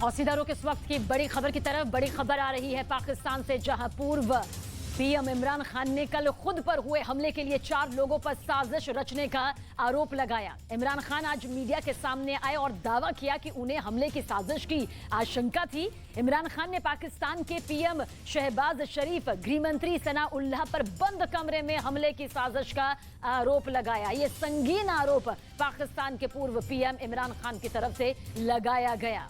और सीधा रुख इस वक्त की बड़ी खबर की तरफ। बड़ी खबर आ रही है पाकिस्तान से, जहां पूर्व पीएम इमरान खान ने कल खुद पर हुए हमले के लिए 4 लोगों पर साजिश रचने का आरोप लगाया। इमरान खान आज मीडिया के सामने आए और दावा किया कि उन्हें हमले की साजिश की आशंका थी। इमरान खान ने पाकिस्तान के पीएम शहबाज शरीफ, गृह मंत्री सना उल्लाह पर बंद कमरे में हमले की साजिश का आरोप लगाया। ये संगीन आरोप पाकिस्तान के पूर्व पीएम इमरान खान की तरफ से लगाया गया।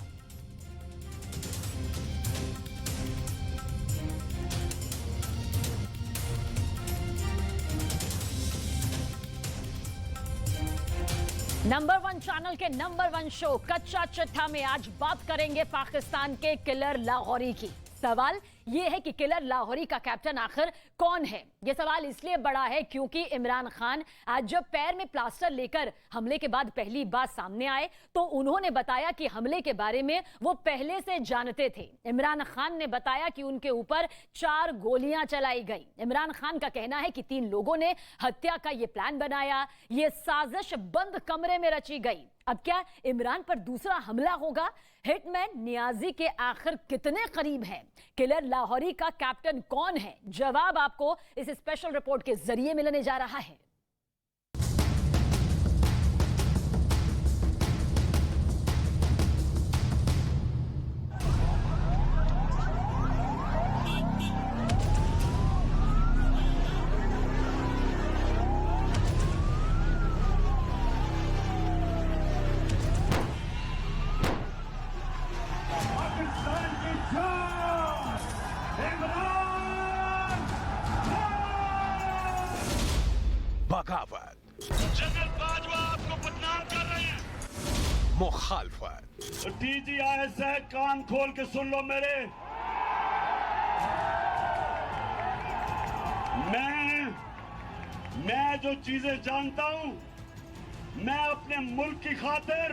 नंबर 1 चैनल के नंबर 1 शो कच्चा चिट्ठा में आज बात करेंगे पाकिस्तान के किलर लाहौरी की। सवाल यह है कि किलर लाहौरी का कैप्टन आखिर कौन है। यह सवाल इसलिए बड़ा है क्योंकि इमरान खान आज जब पैर में प्लास्टर लेकर हमले के बाद पहली बार सामने आए तो उन्होंने बताया कि हमले के बारे में वो पहले से जानते थे। इमरान खान ने बताया कि उनके ऊपर 4 गोलियां चलाई गई। इमरान खान का कहना है कि 3 लोगों ने हत्या का यह प्लान बनाया। यह साजिश बंद कमरे में रची गई। अब क्या इमरान पर दूसरा हमला होगा? हिटमैन नियाजी के आखिर कितने करीब हैं? किलर लाहौरी का कैप्टन कौन है? जवाब आपको इस स्पेशल रिपोर्ट के जरिए मिलने जा रहा है। बगावत, जनरल बाजवा आपको बदनाम कर रहे हैं। मुखालफत, DGIS है, कान खोल के सुन लो मेरे। मैं जो चीजें जानता हूं, मैं अपने मुल्क की खातिर,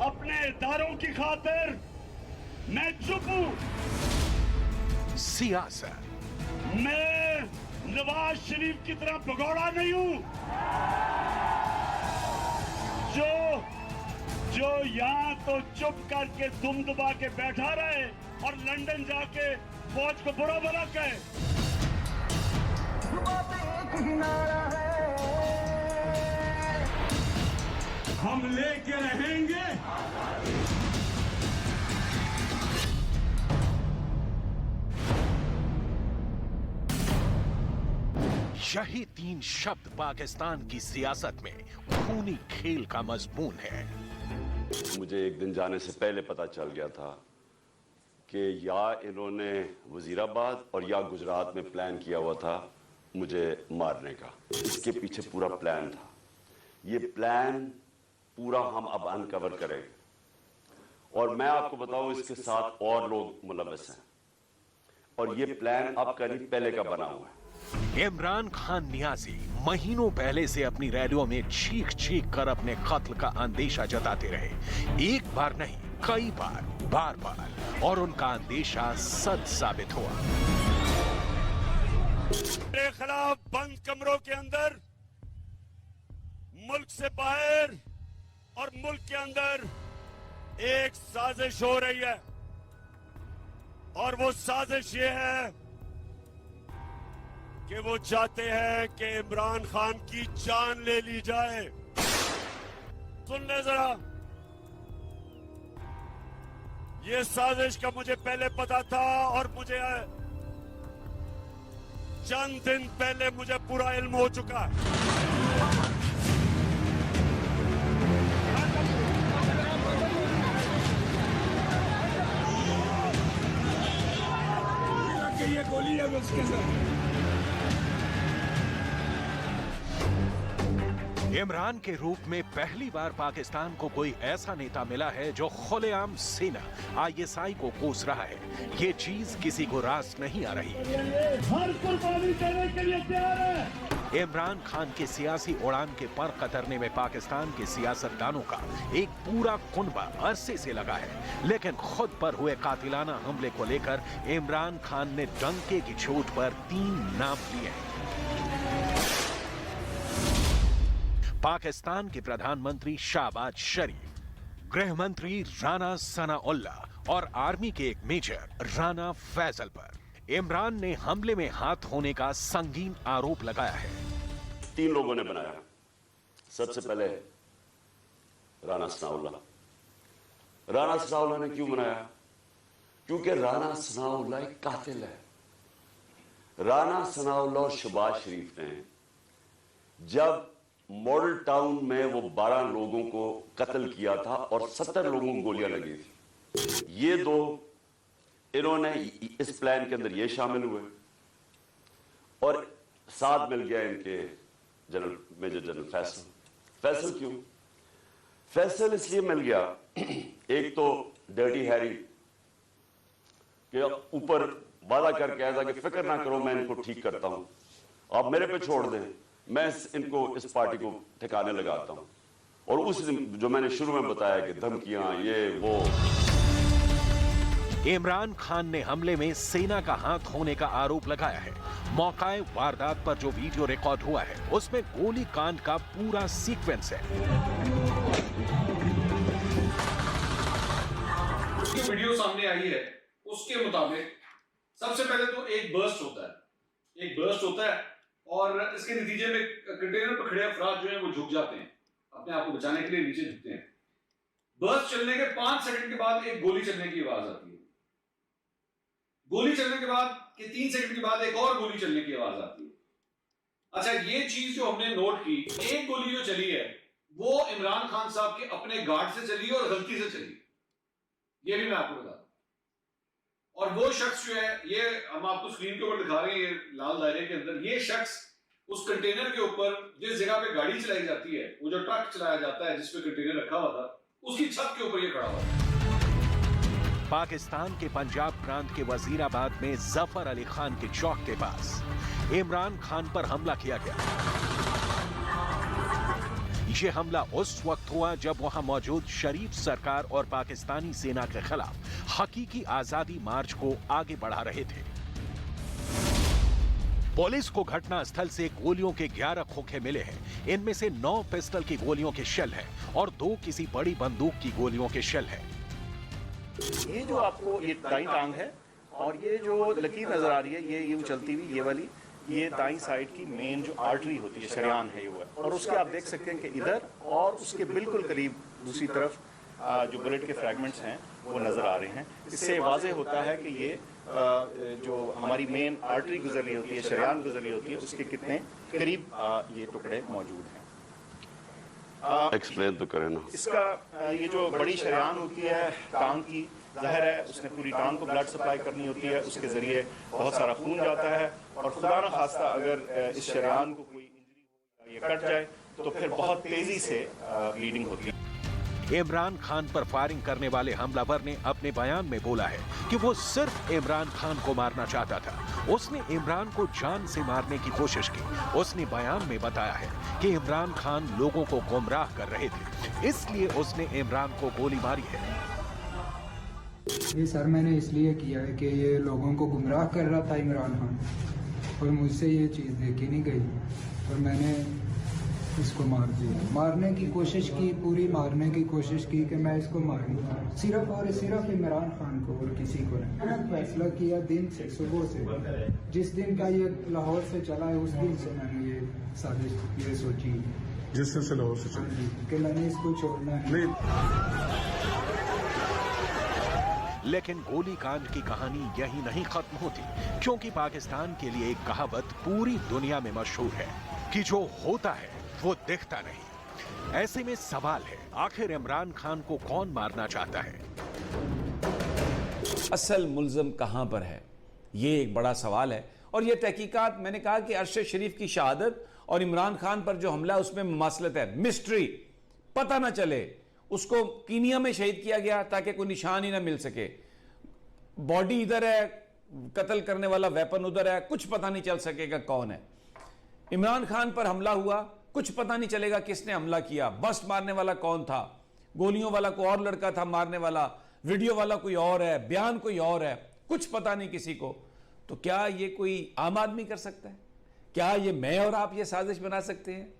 अपने इदारों की खातिर मैं चुप हूं। सियासत, मैं नवाज शरीफ की तरह भगोड़ा नहीं हूं जो यहां तो चुप करके दुम दबा के बैठा रहे और लंदन जाके फौज को बुरा भला कहे। हम लेके रहेंगे। यही 3 शब्द पाकिस्तान की सियासत में खूनी खेल का मजमून है। मुझे एक दिन जाने से पहले पता चल गया था कि या इन्होंने वजीराबाद और या गुजरात में प्लान किया हुआ था मुझे मारने का। इसके पीछे पूरा प्लान था। ये प्लान पूरा हम अब अनकवर करेंगे और मैं आपको बताऊं इसके साथ और लोग मुलव्वस हैं और ये प्लान अब करीब पहले का बना हुआ है। इमरान खान नियाजी महीनों पहले से अपनी रैलियों में चीख चीख कर अपने कत्ल का अंदेशा जताते रहे। एक बार नहीं, कई बार, बार बार, और उनका अंदेशा सच साबित हुआ। मेरे खिलाफ बंद कमरों के अंदर, मुल्क से बाहर और मुल्क के अंदर एक साजिश हो रही है और वो साजिश ये है कि वो चाहते हैं कि इमरान खान की जान ले ली जाए। सुन ले जरा, ये साजिश का मुझे पहले पता था और मुझे चंद दिन पहले मुझे पूरा इल्म हो चुका है। ये गोली है उसके साथ। इमरान के रूप में पहली बार पाकिस्तान को कोई ऐसा नेता मिला है जो खुलेआम सेना ISI को कोस रहा है। ये चीज किसी को रास नहीं आ रही। हर कुर्बानी देने के लिए तैयार है। इमरान खान के सियासी उड़ान के पर कतरने में पाकिस्तान के सियासतदानों का एक पूरा कुनबा अरसे से लगा है, लेकिन खुद पर हुए कातिलाना हमले को लेकर इमरान खान ने डंके की चोट पर 3 नाम लिए हैं। पाकिस्तान के प्रधानमंत्री शहबाज शरीफ, गृह मंत्री राणा सनाउल्ला और आर्मी के एक मेजर राणा फैसल पर इमरान ने हमले में हाथ होने का संगीन आरोप लगाया है। 3 लोगों ने बनाया। सबसे पहले राणा सनाउल्ला। राणा सनाउल्ला ने क्यों बनाया? क्योंकि राणा सनाउल्ला एक कातिल है। राणा सनाउल्ला और शहबाज शरीफ ने जब मॉडल टाउन में वो 12 लोगों को कत्ल किया था और 70 लोगों को गोलियां लगी थी, ये दो इन्होंने इस प्लान के अंदर ये शामिल हुए और साथ मिल गया इनके मेजर जनरल फैसल। फैसल क्यों? फैसल इसलिए मिल गया, एक तो डर्टी हैरी के ऊपर वादा करके आया था कि फिक्र ना करो, मैं इनको ठीक करता हूं, आप मेरे पे छोड़ दें, मैं इनको इस पार्टी को ठिकाने लगाता हूं। और उस जो मैंने शुरू में बताया कि धमकियां ये वो। इमरान खान ने हमले में सेना का हाथ होने का आरोप लगाया है। मौकाए वारदात पर जो वीडियो रिकॉर्ड हुआ है उसमें गोली कांड का पूरा सीक्वेंस है। जो वीडियो सामने आई है उसके मुताबिक सबसे पहले तो एक बर्स्ट होता है और इसके नतीजे में कंटेनर पर खड़े अफराद जो हैं वो झुक जाते हैं, अपने आप को बचाने के लिए नीचे झुकते हैं। बर्स्ट चलने के 5 सेकंड के बाद एक गोली चलने की आवाज आती है। गोली चलने के बाद के 3 सेकंड के बाद एक और गोली चलने की आवाज आती है। अच्छा, ये चीज जो हमने नोट की, एक गोली जो चली है वो इमरान खान साहब के अपने गार्ड से चली और गलती से चली, ये भी मैं आपको बता दूं। और वो शख्स जो है, ये हम आपको स्क्रीन के ऊपर दिखा रहे हैं, ये लाल दायरे के अंदर, ये शख्स उस कंटेनर के ऊपर जिस जगह पे गाड़ी चलाई जाती है, वो जो ट्रक चलाया जाता है जिसपे कंटेनर रखा हुआ था, उसकी छत के ऊपर ये खड़ा हुआ था। पाकिस्तान के पंजाब प्रांत के वजीराबाद में जफर अली खान के चौक के पास इमरान खान पर हमला किया गया। यह हमला उस वक्त हुआ जब वहां मौजूद शरीफ सरकार और पाकिस्तानी सेना के खिलाफ हकीकी आजादी मार्च को आगे बढ़ा रहे थे। पुलिस को घटनास्थल से गोलियों के 11 खोखे मिले हैं। इनमें से 9 पिस्टल की गोलियों के शेल हैं और 2 किसी बड़ी बंदूक की गोलियों के शेल हैं। ये जो आपको ये दाईं टांग है और ये जो लकीर नजर आ रही है, ये यूं चलती हुई, ये वाली, ये दाईं साइड की मेन जो आर्टरी होती है, शरेआन है, वो है। और उसके आप देख सकते हैं कि इधर और उसके बिल्कुल करीब दूसरी तरफ जो बुलेट के फ्रैगमेंट्स हैं वो नजर आ रहे हैं। इससे वाज़ेह होता है कि ये जो हमारी मेन आर्टरी गुजर रही होती है, शरेआन गुजर रही होती है, उसके कितने करीब ये टुकड़े मौजूद हैं। एक्सप्लेन तो करें ना। इसका ये जो बड़ी शरेआन होती है टांग की, जाहिर है उसने पूरी टांग को ब्लड सप्लाई करनी होती है, उसके जरिए बहुत सारा खून जाता है और खुदा न खास्ता अगर इस शरेआन को कोई इंजरी हो या ये कट जाए तो फिर बहुत तेजी से ब्लीडिंग होती है। इमरान खान पर फायरिंग करने वाले हमलावर ने अपने बयान में बोला है कि वो सिर्फ इमरान खान को मारना चाहता था। उसने इमरान को जान से मारने की कोशिश की। उसने बयान में बताया है कि इमरान खान लोगों को गुमराह कर रहे थे, इसलिए उसने इमरान को गोली मारी है। ये सर मैंने इसलिए किया है कि ये लोगों को गुमराह कर रहा था इमरान खान, और मुझसे ये चीज़ देखी नहीं गई और मैंने इसको मार दिया। मारने की कोशिश की, पूरी मारने की कोशिश की कि मैं इसको मारूं, सिर्फ और सिर्फ इमरान खान को और किसी को नहीं। मैंने फैसला किया दिन से, सुबह से, जिस दिन का ये लाहौर से चला है उस दिन से मैंने ये साजिश ये सोची, जिस दिन से लाहौर से चला कि मैंने इसको छोड़ना नहीं। लेकिन गोली कांड की कहानी यही नहीं खत्म होती, क्योंकि पाकिस्तान के लिए एक कहावत पूरी दुनिया में मशहूर है कि जो होता है वो दिखता नहीं। ऐसे में सवाल है, आखिर इमरान खान को कौन मारना चाहता है? असल मुल्ज़म कहां पर है, ये एक बड़ा सवाल है। और ये तहकीकात, मैंने कहा कि अरशद शरीफ की शहादत और इमरान खान पर जो हमला उसमें मसलत है, मिस्ट्री, पता ना चले। उसको कीनिया में शहीद किया गया ताकि कोई निशान ही ना मिल सके। बॉडी इधर है, कत्ल करने वाला वेपन उधर है, कुछ पता नहीं चल सकेगा कौन है। इमरान खान पर हमला हुआ, कुछ पता नहीं चलेगा किसने हमला किया, बस मारने वाला कौन था, गोलियों वाला कोई और लड़का था मारने वाला, वीडियो वाला कोई और है, बयान कोई और है, कुछ पता नहीं किसी को। तो क्या ये कोई आम आदमी कर सकता है? क्या ये मैं और आप ये साजिश बना सकते हैं?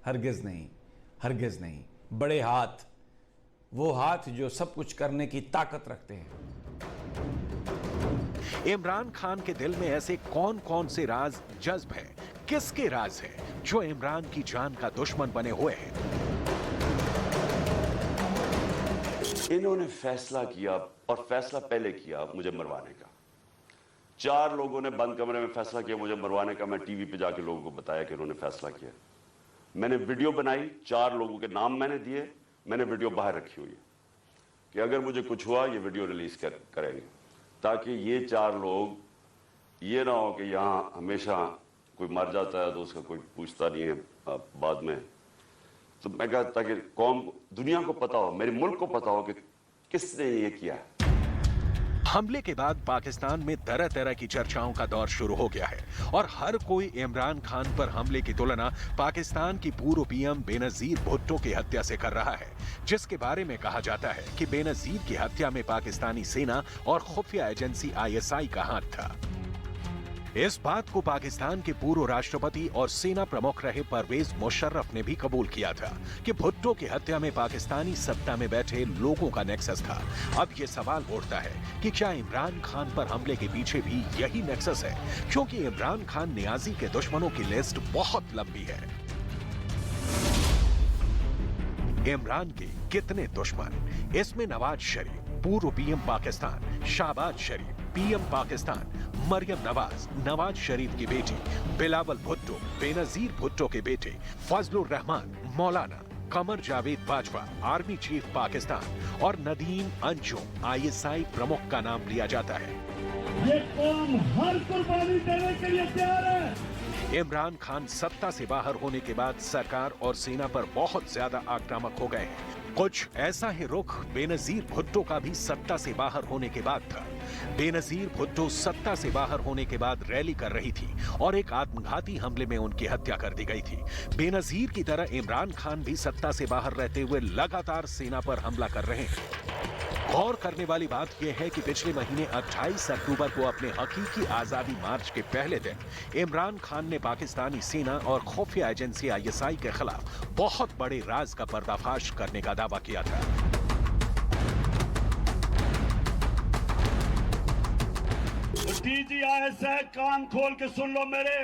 हरगिज नहीं, हरगिज नहीं। बड़े हाथ, वो हाथ जो सब कुछ करने की ताकत रखते हैं। इमरान खान के दिल में ऐसे कौन कौन से राज जज्ब है, किसके राज है जो इमरान की जान का दुश्मन बने हुए हैं? इन्होंने फैसला किया, और फैसला पहले किया मुझे मरवाने का। 4 लोगों ने बंद कमरे में फैसला किया मुझे मरवाने का। मैं टीवी पे जाके लोगों को बताया कि इन्होंने फैसला किया। मैंने वीडियो बनाई, 4 लोगों के नाम मैंने दिए, मैंने वीडियो बाहर रखी हुई है कि अगर मुझे कुछ हुआ ये वीडियो रिलीज करेंगे, ताकि ये 4 लोग ये ना हो कि यहाँ हमेशा कोई मर जाता है तो उसका कोई पूछता नहीं है बाद में। तो मैं कहा ताकि कौम, दुनिया को पता हो, मेरे मुल्क को पता हो कि किसने ये किया है। हमले के बाद पाकिस्तान में तरह तरह की चर्चाओं का दौर शुरू हो गया है और हर कोई इमरान खान पर हमले की तुलना पाकिस्तान की पूर्व पीएम बेनजीर भुट्टो की हत्या से कर रहा है, जिसके बारे में कहा जाता है कि बेनजीर की हत्या में पाकिस्तानी सेना और खुफिया एजेंसी ISI का हाथ था। इस बात को पाकिस्तान के पूर्व राष्ट्रपति और सेना प्रमुख रहे परवेज मुशर्रफ ने भी कबूल किया था कि भुट्टो की हत्या में पाकिस्तानी सत्ता में बैठे लोगों का नेक्सस था। अब यह सवाल उठता है कि क्या इमरान खान पर हमले के पीछे भी यही नेक्सस है, क्योंकि इमरान खान नियाजी के दुश्मनों की लिस्ट बहुत लंबी है। इमरान के कितने दुश्मन? इसमें नवाज शरीफ पूर्व पीएम पाकिस्तान, शहबाज शरीफ पीएम पाकिस्तान, मरियम नवाज नवाज शरीफ की बेटी, बिलावल भुट्टो बेनजीर भुट्टो के बेटे, फजलुर रहमान मौलाना, कमर जावेद बाजवा आर्मी चीफ पाकिस्तान और नदीम अंजुम ISI प्रमुख का नाम लिया जाता है। ये कौम हर कुर्बानी देने के लिए तैयार है। इमरान खान सत्ता से बाहर होने के बाद सरकार और सेना पर बहुत ज्यादा आक्रामक हो गए हैं। कुछ ऐसा ही रुख बेनजीर भुट्टो का भी सत्ता से बाहर होने के बाद था। बेनजीर भुट्टो सत्ता से बाहर होने के बाद रैली कर रही थी और एक आत्मघाती हमले में उनकी हत्या कर दी गई थी। बेनजीर की तरह इमरान खान भी सत्ता से बाहर रहते हुए लगातार सेना पर हमला कर रहे हैं। गौर करने वाली बात यह है कि पिछले महीने 28 अक्टूबर को अपने हकीकी आजादी मार्च के पहले दिन इमरान खान ने पाकिस्तानी सेना और खुफिया एजेंसी ISI के खिलाफ बहुत बड़े राज का पर्दाफाश करने का दावा किया था। DGIS है, कान खोल के सुन लो मेरे।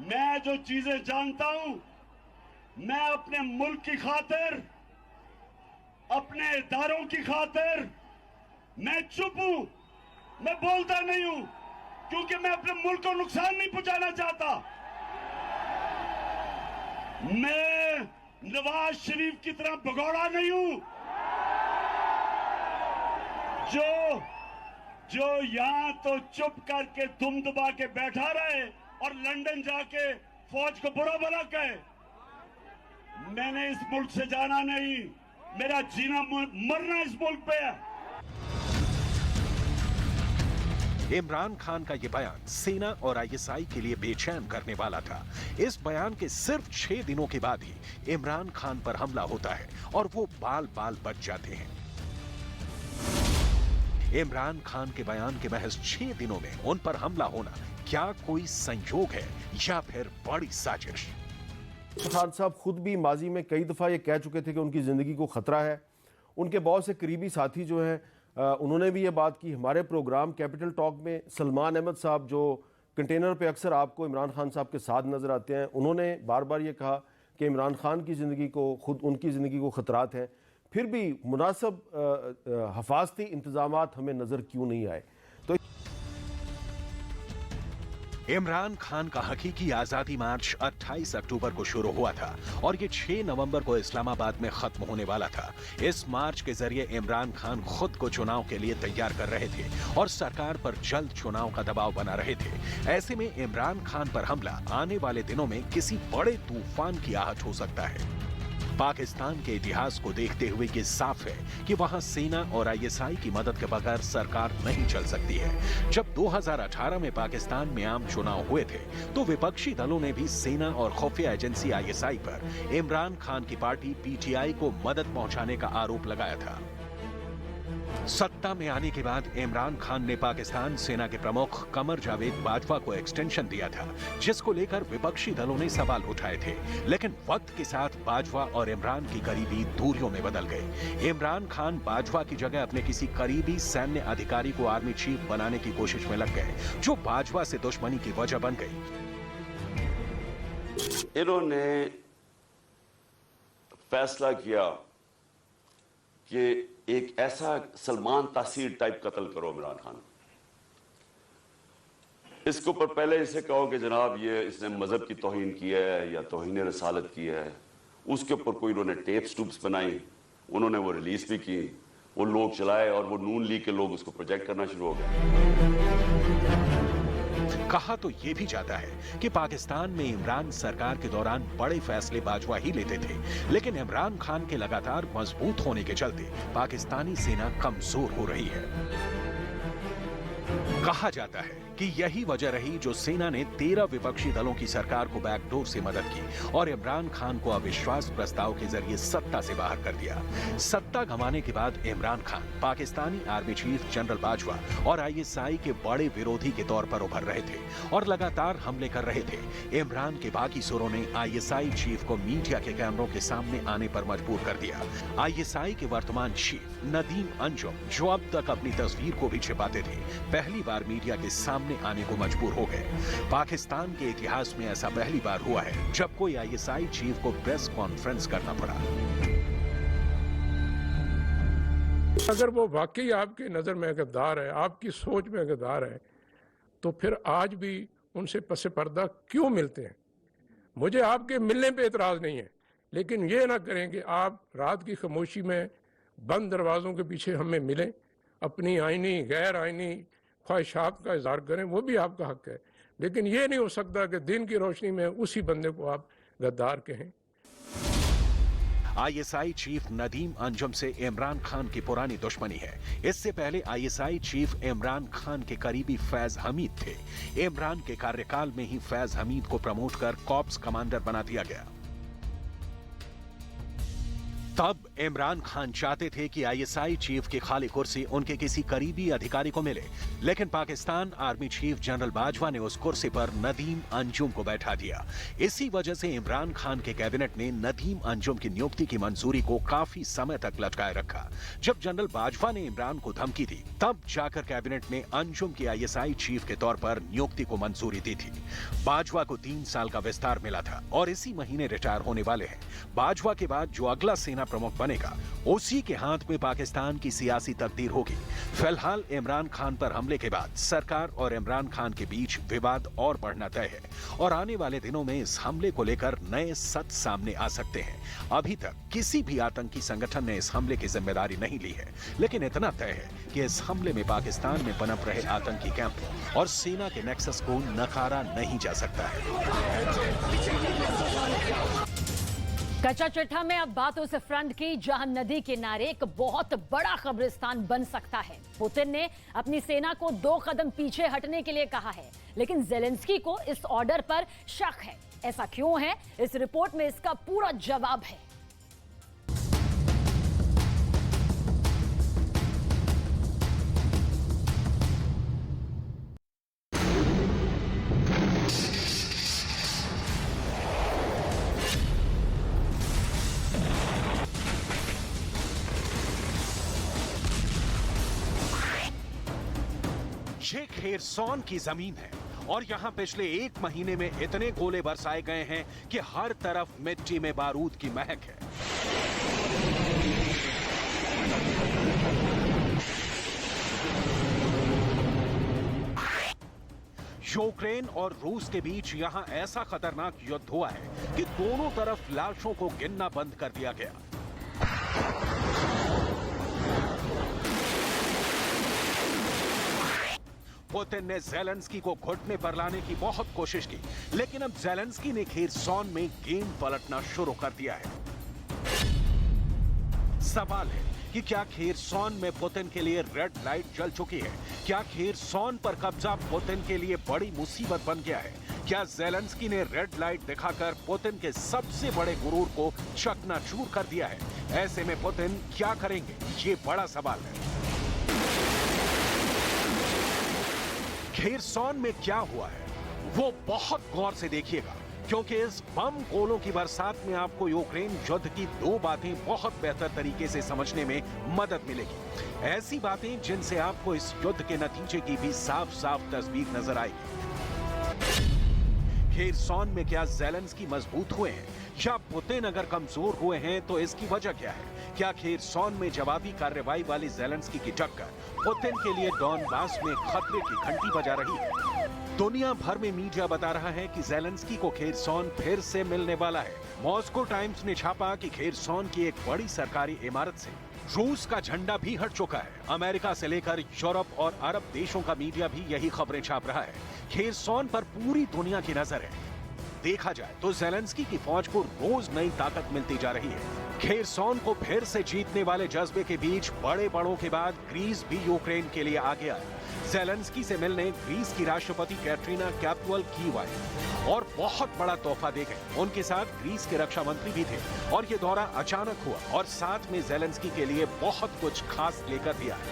मैं जो चीजें जानता हूं, मैं अपने मुल्क की खातिर, अपने इदारों की खातिर मैं चुप हूं, मैं बोलता नहीं हूं, क्योंकि मैं अपने मुल्क को नुकसान नहीं पहुंचाना चाहता। मैं नवाज शरीफ की तरह भगोड़ा नहीं हूं जो यहां तो चुप करके दुम दबा के बैठा रहे और लंदन जाके फौज को बुरा भला कहे। मैंने इस मुल्क से जाना नहीं, मेरा जीना मरना इस मुल्क पे है। इमरान खान का यह बयान सेना और ISI के लिए बेचैन करने वाला था। इस बयान के सिर्फ 6 दिनों के बाद ही इमरान खान पर हमला होता है और वो बाल बाल बच जाते हैं। इमरान खान के बयान के महज 6 दिनों में उन पर हमला होना क्या कोई संयोग है या फिर बड़ी साजिश? खान साहब खुद भी माजी में कई दफ़ा ये कह चुके थे कि उनकी ज़िंदगी को ख़तरा है। उनके बहुत से करीबी साथी जो हैं उन्होंने भी ये बात की। हमारे प्रोग्राम कैपिटल टॉक में सलमान अहमद साहब, जो कंटेनर पे अक्सर आपको इमरान खान साहब के साथ नज़र आते हैं, उन्होंने बार बार ये कहा कि इमरान खान की ज़िंदगी को, खुद उनकी ज़िंदगी को ख़तरात हैं। फिर भी मुनासिब हफाजती इंतज़ामात हमें नज़र क्यों नहीं आए? तो इमरान खान का हकीकी आजादी मार्च 28 अक्टूबर को शुरू हुआ था और ये 6 नवंबर को इस्लामाबाद में खत्म होने वाला था। इस मार्च के जरिए इमरान खान खुद को चुनाव के लिए तैयार कर रहे थे और सरकार पर जल्द चुनाव का दबाव बना रहे थे। ऐसे में इमरान खान पर हमला आने वाले दिनों में किसी बड़े तूफान की आहट हो सकता है। पाकिस्तान के इतिहास को देखते हुए ये साफ है कि वहां सेना और ISI की मदद के बगैर सरकार नहीं चल सकती है। जब 2018 में पाकिस्तान में आम चुनाव हुए थे तो विपक्षी दलों ने भी सेना और खुफिया एजेंसी ISI पर इमरान खान की पार्टी PTI को मदद पहुंचाने का आरोप लगाया था। सत्ता में आने के बाद इमरान खान ने पाकिस्तान सेना के प्रमुख कमर जावेद बाजवा को एक्सटेंशन दिया था, जिसको लेकर विपक्षी दलों ने सवाल उठाए थे। लेकिन वक्त के साथ बाजवा और इमरान की करीबी दूरियों में बदल गए। इमरान खान बाजवा की जगह अपने किसी करीबी सैन्य अधिकारी को आर्मी चीफ बनाने की कोशिश में लग गए, जो बाजवा से दुश्मनी की वजह बन गई। इन्होंने फैसला किया कि एक ऐसा सलमान तासीर टाइप कत्ल करो इमरान खान। इसके ऊपर पहले इसे कहो कि जनाब ये इसने मजहब की तौहीन की है या तौहीन रसालत की है। उसके ऊपर कोई इन्होंने टेप्स टूप्स बनाई, उन्होंने वो रिलीज भी की, वो लोग चलाए और वो नून लीग के लोग उसको प्रोजेक्ट करना शुरू हो गए। कहा तो यह भी जाता है कि पाकिस्तान में इमरान सरकार के दौरान बड़े फैसले बाजवा ही लेते थे, लेकिन इमरान खान के लगातार मजबूत होने के चलते पाकिस्तानी सेना कमजोर हो रही है। कहा जाता है कि यही वजह रही जो सेना ने 13 विपक्षी दलों की सरकार को बैकडोर से मदद की और इमरान खान को अविश्वास प्रस्ताव के जरिए सत्ता से बाहर कर दिया। सत्ता गंवाने के बाद Imran Khan Pakistani army chief general Bajwa और ISI के बड़े विरोधी के तौर पर उभर रहे थे और लगातार हमले कर रहे थे। इमरान के बाकी सुरों ने ISI चीफ को मीडिया के कैमरों के सामने आने पर मजबूर कर दिया। ISI के वर्तमान चीफ नदीम अंजुम, जो अब तक अपनी तस्वीर को भी छिपाते थे, पहली बार मीडिया के सामने आने को मजबूर हो गए। पाकिस्तान के इतिहास में ऐसा पहली बार हुआ है जब कोई ISI चीफ को प्रेस कॉन्फ्रेंस करना पड़ा। अगर वो वाकई आपकी नजर में गद्दार है, आपकी सोच में गद्दार है, तो फिर आज भी उनसे पसे पर्दा क्यों मिलते हैं? मुझे आपके मिलने पे एतराज नहीं है, लेकिन ये ना करें कि आप रात की खामोशी में बंद दरवाजों के पीछे हमें मिलें, अपनी आईनी गैर आईनी ख्वाहिशात का इजहार करें, वो भी आपका हक है। लेकिन ये नहीं हो सकता कि दिन की रोशनी में उसी बंदे को आप गद्दार कहें। ISI चीफ नदीम अंजुम से इमरान खान की पुरानी दुश्मनी है। इससे पहले ISI चीफ इमरान खान के करीबी फैज हमीद थे। इमरान के कार्यकाल में ही फैज हमीद को प्रमोट कर कॉर्प्स कमांडर बना दिया गया। तब इमरान खान चाहते थे कि ISI चीफ की खाली कुर्सी उनके किसी करीबी अधिकारी को मिले, लेकिन Pakistan army chief general Bajwa ने उस कुर्सी पर नदीम अंजुम को बैठा दिया। इसी वजह से इमरान खान के कैबिनेट ने नदीम अंजुम की नियुक्ति की मंजूरी को काफी समय तक लटकाए रखा। जब जनरल बाजवा ने इमरान को धमकी दी, तब जाकर कैबिनेट ने अंजुम की ISI चीफ के तौर पर नियुक्ति को मंजूरी दी थी। बाजवा को 3 साल का विस्तार मिला था और इसी महीने रिटायर होने वाले हैं। बाजवा के बाद जो अगला सेना प्रमुख बनेगा, उसी के हाथ में पाकिस्तान की सियासी तकदीर होगी। फिलहाल इमरान खान पर हमले के बाद सरकार और इमरान खान के बीच विवाद और बढ़ना तय है और आने वाले दिनों में इस हमले को लेकर नए सच सामने आ सकते हैं। अभी तक किसी भी आतंकी संगठन ने इस हमले की जिम्मेदारी नहीं ली है, लेकिन इतना तय है कि इस हमले में पाकिस्तान में पनप रहे आतंकी कैंप और सेना के नेक्सस को नकारा नहीं जा सकता है। कच्चा चिट्ठा में अब बात उस फ्रंट की जहां नदी किनारे एक बहुत बड़ा कब्रिस्तान बन सकता है। पुतिन ने अपनी सेना को 2 कदम पीछे हटने के लिए कहा है, लेकिन ज़ेलेंस्की को इस ऑर्डर पर शक है। ऐसा क्यों है? इस रिपोर्ट में इसका पूरा जवाब है। ये खेरसौन की जमीन है और यहाँ पिछले 1 महीने में इतने गोले बरसाए गए हैं कि हर तरफ मिट्टी में बारूद की महक है। यूक्रेन और रूस के बीच यहाँ ऐसा खतरनाक युद्ध हुआ है कि दोनों तरफ लाशों को गिनना बंद कर दिया गया। पुतिन ने ज़ेलेंस्की को घुटने पर लाने की बहुत कोशिश की, लेकिन अब ज़ेलेंस्की ने खेरसौन में गेंद पलटना शुरू कर दिया है। सवाल है कि क्या खेरसौन में पुतिन के लिए रेड लाइट जल चुकी है? क्या खेरसौन पर कब्जा पुतिन के लिए बड़ी मुसीबत बन गया है? क्या ज़ेलेंस्की ने रेड लाइट दिखाकर पुतिन के सबसे बड़े गुरूर को चकनाचूर कर दिया है? ऐसे में पुतिन क्या करेंगे? ये बड़ा सवाल है। खेरसौन में क्या हुआ है वो बहुत गौर से देखिएगा, क्योंकि इस बम गोलों की बरसात में आपको यूक्रेन युद्ध की दो बातें बहुत बेहतर तरीके से समझने में मदद मिलेगी। ऐसी बातें जिनसे आपको इस युद्ध के नतीजे की भी साफ साफ तस्वीर नजर आएगी। खेरसौन में क्या ज़ेलेंस्की मजबूत हुए हैं या पुतिन अगर कमजोर हुए हैं तो इसकी वजह क्या है? क्या खेरसौन में जवाबी कार्रवाई वाली ज़ेलेंस्की की टक्कर पुतिन के लिए डॉनबास में खतरे की घंटी बजा रही है? दुनिया भर में मीडिया बता रहा है कि ज़ेलेंस्की को खेरसौन फिर से मिलने वाला है। मॉस्को टाइम्स ने छापा कि खेरसौन की एक बड़ी सरकारी इमारत से रूस का झंडा भी हट चुका है। अमेरिका से लेकर यूरोप और अरब देशों का मीडिया भी यही खबरें छाप रहा है। खेरसौन पर पूरी दुनिया की नजर है। देखा जाए तो ज़ेलेंस्की की फौज को रोज नई ताकत मिलती जा रही है। खेरसौन को फिर से जीतने वाले जज्बे के बीच बड़े बड़ों के बाद ग्रीस भी यूक्रेन के लिए आ गया है। ज़ेलेंस्की से मिलने ग्रीस की राष्ट्रपति कैटरीना कैपुअल आई और बहुत बड़ा तोहफा दे गए। उनके साथ ग्रीस के रक्षा मंत्री भी थे और ये दौरा अचानक हुआ और साथ में ज़ेलेंस्की के लिए बहुत कुछ खास लेकर दिया है।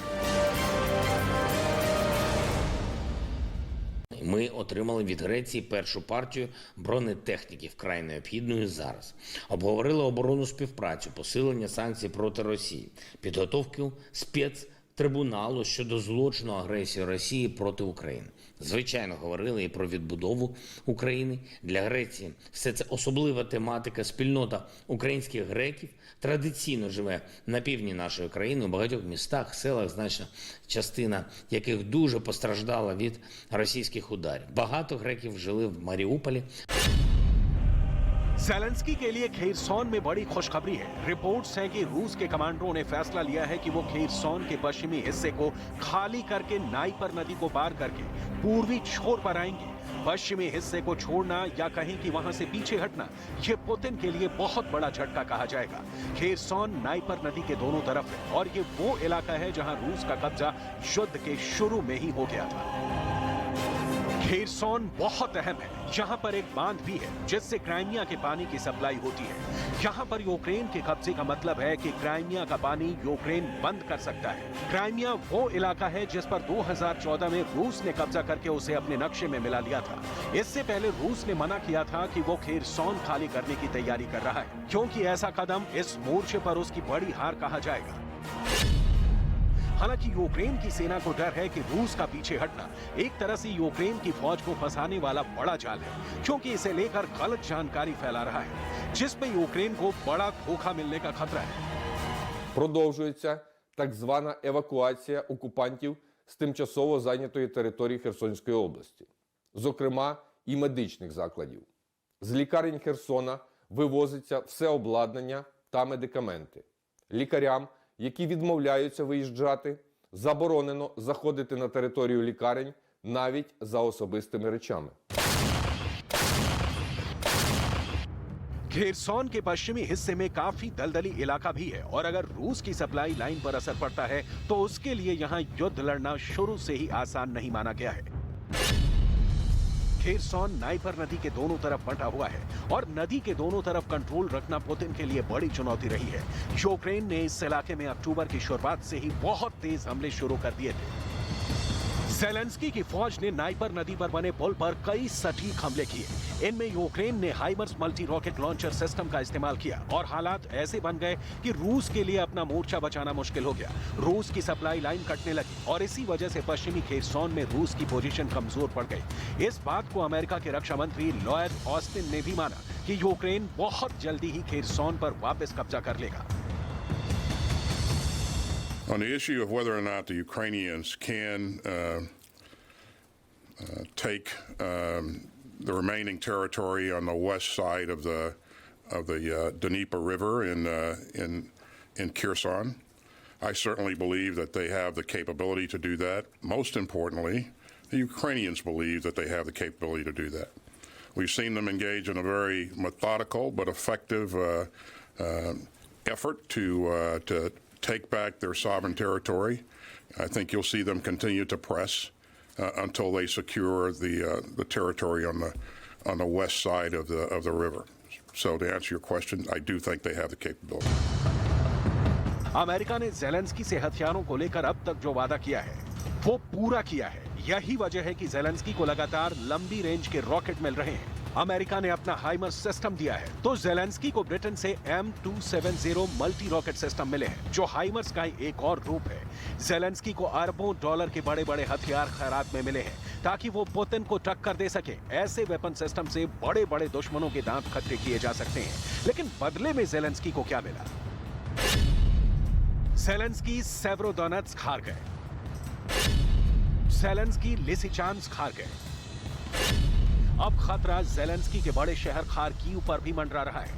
Ми отримали від Греції першу партію бронетехніки, вкрай необхідної зараз. Обговорили оборонну співпрацю, посилення санкцій проти Росії, підготовку спецтрибуналу щодо злочину агресії Росії проти України. Звичайно, говорили і про відбудову України. Для Греції все це особлива тематика. Спільнота українських греків традиційно живе на півдні нашої країни, у багатьох містах, селах, значна частина яких дуже постраждала від російських ударів. Багато греків жили в Маріуполі. ज़ेलेंस्की के लिए खेरसौन में बड़ी खुशखबरी है। रिपोर्ट्स हैं कि रूस के कमांडरों ने फैसला लिया है कि वो खेरसौन के पश्चिमी हिस्से को खाली करके नाइपर नदी को पार करके पूर्वी छोर पर आएंगे। पश्चिमी हिस्से को छोड़ना या कहीं कि वहां से पीछे हटना, ये पुतिन के लिए बहुत बड़ा झटका कहा जाएगा। खेरसौन नाइपर नदी के दोनों तरफ है और ये वो इलाका है जहां रूस का कब्जा युद्ध के शुरू में ही हो गया था। खेरसौन बहुत अहम है। यहाँ पर एक बांध भी है जिससे क्राइमिया के पानी की सप्लाई होती है। यहाँ पर यूक्रेन के कब्जे का मतलब है कि क्राइमिया का पानी यूक्रेन बंद कर सकता है। क्राइमिया वो इलाका है जिस पर 2014 में रूस ने कब्जा करके उसे अपने नक्शे में मिला लिया था। इससे पहले रूस ने मना किया था कि वो खेरसौन खाली करने की तैयारी कर रहा है, क्योंकि ऐसा कदम इस मोर्चे पर उसकी बड़ी हार कहा जाएगा। हालांकि यूक्रेन की सेना को डर है कि रूस का पीछे हटना एक तरह से यूक्रेन की फौज को फंसाने वाला बड़ा जाल है, क्योंकि इसे लेकर गलत जानकारी फैला रहा है, जिसपे यूक्रेन को बड़ा धोखा मिलने का खतरा है। Продовжується так звана евакуація окупантів з тимчасово зайнятої території Херсонської області, зокрема і медичних закладів. З лікарень Херсона вивозиться все обладнання та медикаменти. Лікарям, які відмовляються виїжджати, заборонено заходити на територію лікарень навіть за особистими речами. खेरसौन के पश्चिमी हिस्से में काफी दलदली इलाका भी है और अगर रूस की सप्लाई लाइन पर असर पड़ता है तो उसके लिए यहाँ युद्ध लड़ना शुरू से ही आसान नहीं माना गया है। खेरसौन नाइपर नदी के दोनों तरफ बंटा हुआ है और नदी के दोनों तरफ कंट्रोल रखना पुतिन के लिए बड़ी चुनौती रही है। यूक्रेन ने इस इलाके में अक्टूबर की शुरुआत से ही बहुत तेज हमले शुरू कर दिए थे। ज़ेलेंस्की की फौज ने नाइपर नदी पर बने पुल पर कई सटीक हमले किए। इनमें यूक्रेन ने HIMARS multi rocket launcher system का इस्तेमाल किया और हालात ऐसे बन गए कि रूस के लिए अपना मोर्चा बचाना मुश्किल हो गया। रूस की सप्लाई लाइन कटने लगी और इसी वजह से पश्चिमी खेरसौन में रूस की पोजीशन कमजोर पड़ गई। इस बात को अमेरिका के रक्षा मंत्री लॉयड ऑस्टिन ने भी माना कि यूक्रेन बहुत जल्दी ही खेरसौन पर वापस कब्जा कर लेगा। On the issue of whether or not the Ukrainians can take the remaining territory on the west side of the Dnieper River in Kherson, I certainly believe that they have the capability to do that. Most importantly, the Ukrainians believe that they have the capability to do that. We've seen them engage in a very methodical but effective effort to take back their sovereign territory. I think you'll see them continue to press until they secure the territory on the west side of the river. So to answer your question, I do think they have the capability. America ने Zelensky से हथियारों को लेकर अब तक जो वादा किया है वो पूरा किया है। यही वजह है कि जेलेंस्की को लगातार लंबी रेंज के रॉकेट मिल रहे हैं। अमेरिका ने अपना हाइमर्स सिस्टम दिया है, तो जेलेंस्की को ब्रिटेन से M270 मल्टी रॉकेट सिस्टम मिले हैं, जो हाइमर्स का ही एक और रूप है। जेलेंस्की को अरबों डॉलर के बड़े बड़े हथियार खैरात में मिले हैं, ताकि वो पुतिन को टक्कर दे सके। ऐसे वेपन सिस्टम से बड़े बड़े दुश्मनों के दांत खट्टे किए जा सकते हैं। लेकिन बदले में जेलेंस्की को क्या मिला? जेलेंस्की सेवरोडोनेट्स्क हार गए, जेलेंस्की लिसिचांस्क हार गए। अब खतरा जेलेंस्की के बड़े शहर खार्किव पर भी मंडरा रहा है।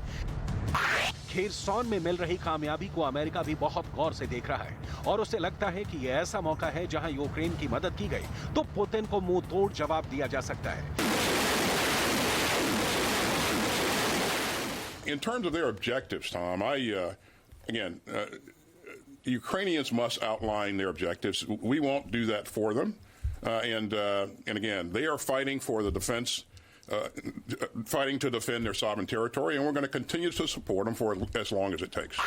खेरसॉन में मिल रही कामयाबी को अमेरिका भी बहुत गौर से देख रहा है और उसे लगता है कि यह ऐसा मौका है जहां यूक्रेन की मदद की गई तो पुतिन को मुंह तोड़ जवाब दिया जा सकता है। In terms of their objectives, Tom, Ukrainians must outline their objectives. We won't do that for them. And again, they are fighting for the defense, fighting to defend their sovereign territory, and we're going to continue to support them for as long as it takes.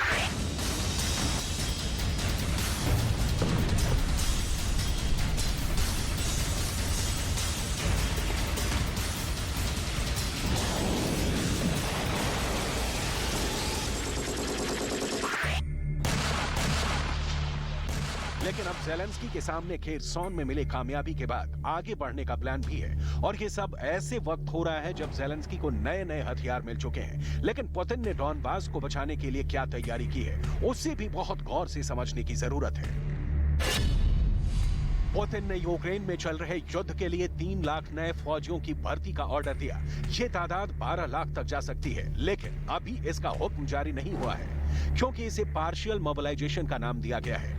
लेकिन अब Zelensky के सामने Kherson में मिले कामयाबी के बाद आगे बढ़ने का प्लान भी है और ये सब ऐसे वक्त हो रहा है जब जेलेंस्की को नए नए हथियार मिल चुके हैं। लेकिन पुतिन ने डॉनबास को बचाने के लिए क्या तैयारी की है, उसे भी बहुत गौर से समझने की जरूरत है। पुतिन ने यूक्रेन में चल रहे युद्ध के लिए 3 लाख नए फौजियों की भर्ती का ऑर्डर दिया। ये तादाद 12 लाख तक जा सकती है, लेकिन अभी इसका हुक्म जारी नहीं हुआ है, क्योंकि इसे पार्शियल मोबिलाइजेशन का नाम दिया गया है।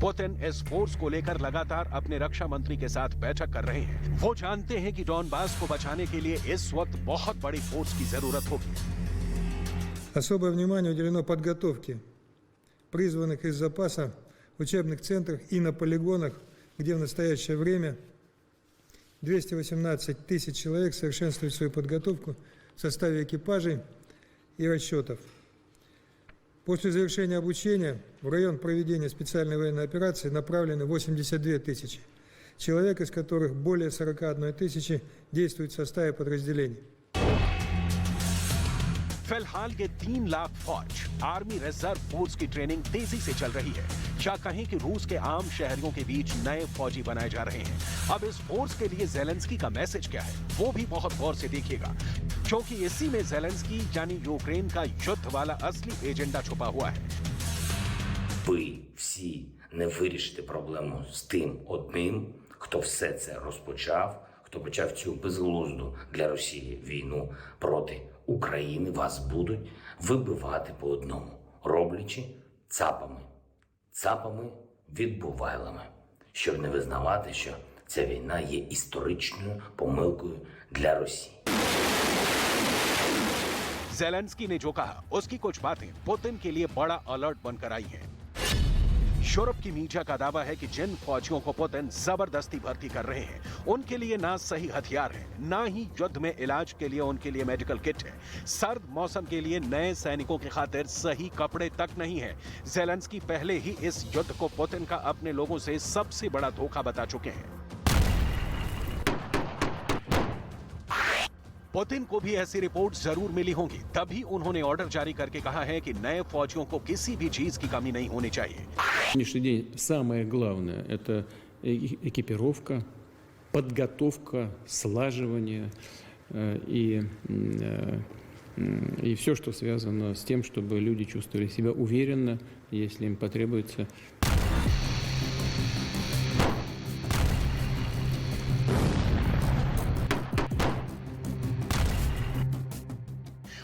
पुतिन इस फोर्स को लेकर लगातार अपने रक्षा मंत्री के साथ बैठक कर रहे हैं। वो जानते हैं कि डॉनबास को बचाने के लिए इस वक्त बहुत बड़ी फोर्स की जरूरत होगी। Особое внимание уделено подготовке призванных из запаса в учебных центрах и на полигонах, где в настоящее время 218 тысяч человек совершенствуют свою подготовку в составе экипажей и расчетов. После завершения обучения в район проведения специальной военной операции направлены 82 тысячи человек, из которых более 41 тысячи действуют в составе подразделений. फिलहाल ये 3 लाख फौज आर्मी रिजर्व फोर्स की ट्रेनिंग तेजी से चल रही है। क्या कहें कि रूस के आम शहरियों के बीच नए फौजी बनाए जा रहे हैं। अब इस फोर्स के लिए जेलेंस्की का मैसेज क्या है, वो भी बहुत गौर से देखिएगा, क्योंकि इसी में जेलेंस्की यानी यूक्रेन का युद्ध वाला असली एजेंडा छुपा हुआ है। Ви всі не вирішите проблему з тим одним, хто все це розпочав, хто почав цю безглузду для Росії війну проти України. Вас будуть вибивати по одному, роблячи цапами відбувайлами, щоб не визнавати, що ця війна є історичною помилкою для Росії. जेलेंस्की ने जो कहा उसकी कुछ बातें पुतिन के लिए बड़ा अलर्ट बनकर आई हैं। यूरोप की मीडिया का दावा है कि जिन फौजियों को पुतिन जबरदस्ती भर्ती कर रहे हैं उनके लिए ना सही हथियार है, ना ही युद्ध में इलाज के लिए उनके लिए मेडिकल किट है, सर्द मौसम के लिए नए सैनिकों की खातिर सही कपड़े तक नहीं है। जेलेंस्की पहले ही इस युद्ध को पुतिन का अपने लोगों से सबसे बड़ा धोखा बता चुके हैं। पुतिन को भी ऐसी रिपोर्ट जरूर मिली होंगी, तभी उन्होंने ऑर्डर जारी करके कहा है कि नए फौजियों को किसी भी चीज की कमी नहीं होनी चाहिए। Сегодняшний день самое главное – это экипировка, подготовка, слаживание и все, что связано с тем, чтобы люди чувствовали себя уверенно, если им потребуется.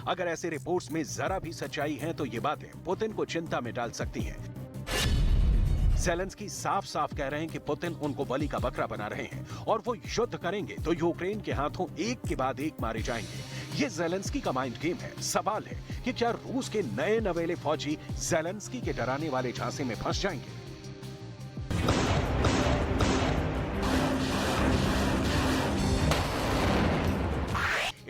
अगर ऐसे रिपोर्ट्स में जरा भी सच्चाई है तो ये बातें पुतिन को चिंता में डाल सकती हैं। जेलेंस्की साफ साफ कह रहे हैं कि पुतिन उनको बलि का बकरा बना रहे हैं और वो युद्ध करेंगे तो यूक्रेन के हाथों एक के बाद एक मारे जाएंगे। ये जेलेंस्की का माइंड गेम है। सवाल है कि क्या रूस के नए नवेले फौजी जेलेंस्की के डराने वाले झांसे में फंस जाएंगे।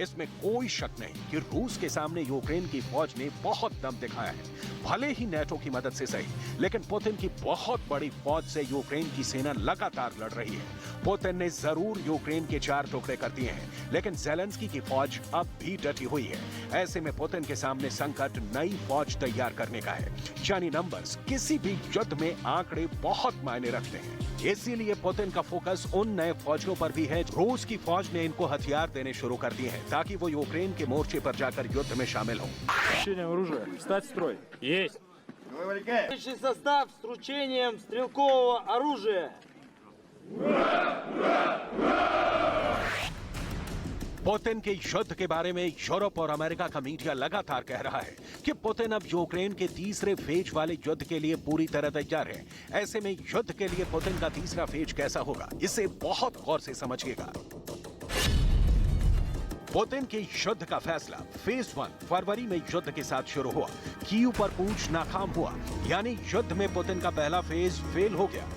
इसमें कोई शक नहीं कि रूस के सामने यूक्रेन की फौज ने बहुत दम दिखाया है, भले ही नेटो की मदद से सही, लेकिन पुतिन की बहुत बड़ी फौज से यूक्रेन की सेना लगातार लड़ रही है। पुतिन ने जरूर यूक्रेन के 4 टुकड़े कर दिए हैं, लेकिन ज़ेलेंस्की की फौज अब भी डटी हुई है। ऐसे में पुतिन के सामने संकट नई फौज तैयार करने का है। यानी नंबर्स किसी भी युद्ध में आंकड़े बहुत मायने रखते हैं। इसीलिए पुतिन का फोकस उन नए फौजियों पर भी है। रूस की फौज ने इनको हथियार देने शुरू कर दिए हैं ताकि वो यूक्रेन के मोर्चे पर जाकर युद्ध में शामिल हों। Высший состав с вручением стрелкового оружия. पुतिन के युद्ध के बारे में यूरोप और अमेरिका का मीडिया लगातार कह रहा है कि पुतिन अब यूक्रेन के तीसरे फेज वाले युद्ध के लिए पूरी तरह तैयार है। ऐसे में युद्ध के लिए पुतिन का तीसरा फेज कैसा होगा, इसे बहुत गौर से समझिएगा। पुतिन के युद्ध का फैसला फेज 1 फरवरी में युद्ध के साथ शुरू हुआ। कीव पर कूच नाकाम हुआ, यानी युद्ध में पुतिन का पहला फेज फेल हो गया।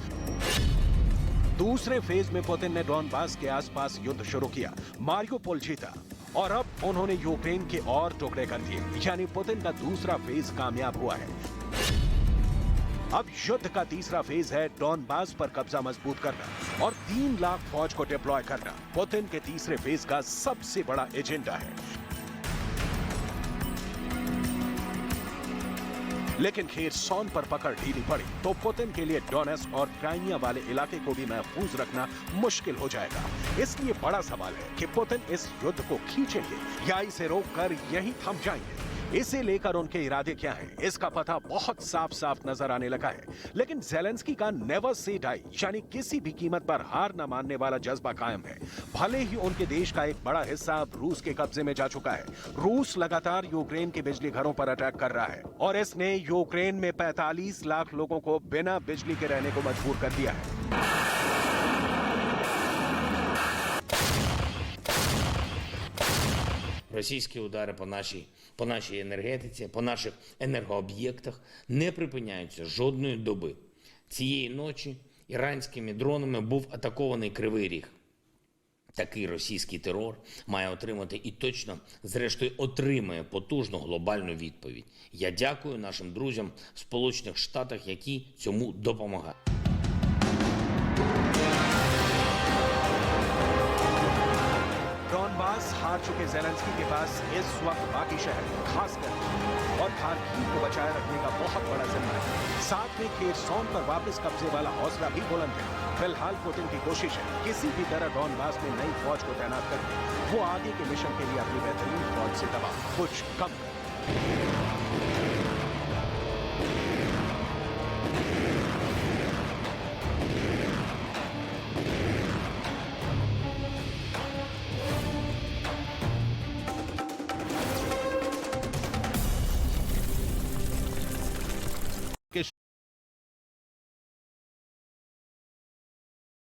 दूसरे फेज में पुतिन ने डॉनबास के आसपास युद्ध शुरू किया, मारियोपोल जीता और अब उन्होंने यूक्रेन के और टुकड़े कर दिए, यानी पुतिन का दूसरा फेज कामयाब हुआ है। अब युद्ध का तीसरा फेज है डॉनबास पर कब्जा मजबूत करना और 3 लाख फौज को डिप्लॉय करना। पुतिन के तीसरे फेज का सबसे बड़ा एजेंडा है। लेकिन खेरसॉन पर पकड़ ढीली पड़ी तो पुतिन के लिए डोनेट्स्क और क्राइमिया वाले इलाके को भी महफूज रखना मुश्किल हो जाएगा। इसलिए बड़ा सवाल है कि पुतिन इस युद्ध को खींचेंगे या इसे रोककर यहीं थम जाएंगे। इसे लेकर उनके इरादे क्या हैं, इसका पता बहुत साफ साफ नजर आने लगा है। लेकिन ज़ेलेंस्की का नेवर से डाई, यानी किसी भी कीमत पर हार न मानने वाला जज्बा कायम है। भले ही उनके देश का एक बड़ा हिस्सा अब रूस के कब्जे में जा चुका है। रूस लगातार यूक्रेन के बिजली घरों पर अटैक कर रहा है और इसने यूक्रेन में 45 लाख लोगों को बिना बिजली के रहने को मजबूर कर दिया है। Російські удари по нашій енергетиці, по наших енергооб'єктах не припиняються жодної доби. Цієї ночі іранськими дронами був атакований Кривий Ріг. Такий російський терор має отримати і точно, зрештою, отримає потужну глобальну відповідь. Я дякую нашим друзям в Сполучених Штатах, які цьому допомагають. डॉनबास हार चुके ज़ेलेंस्की के पास इस वक्त बाकी शहर खासकर और खार्किव को बचाए रखने का बहुत बड़ा जिम्मा है। साथ में खेरसॉन पर वापस कब्जे वाला हौसला भी बुलंद है। फिलहाल पुतिन की कोशिश है किसी भी तरह डॉनबास में नई फौज को तैनात करके वो आगे के मिशन के लिए अपनी बेहतरीन फौज से दबाव कुछ कम करे।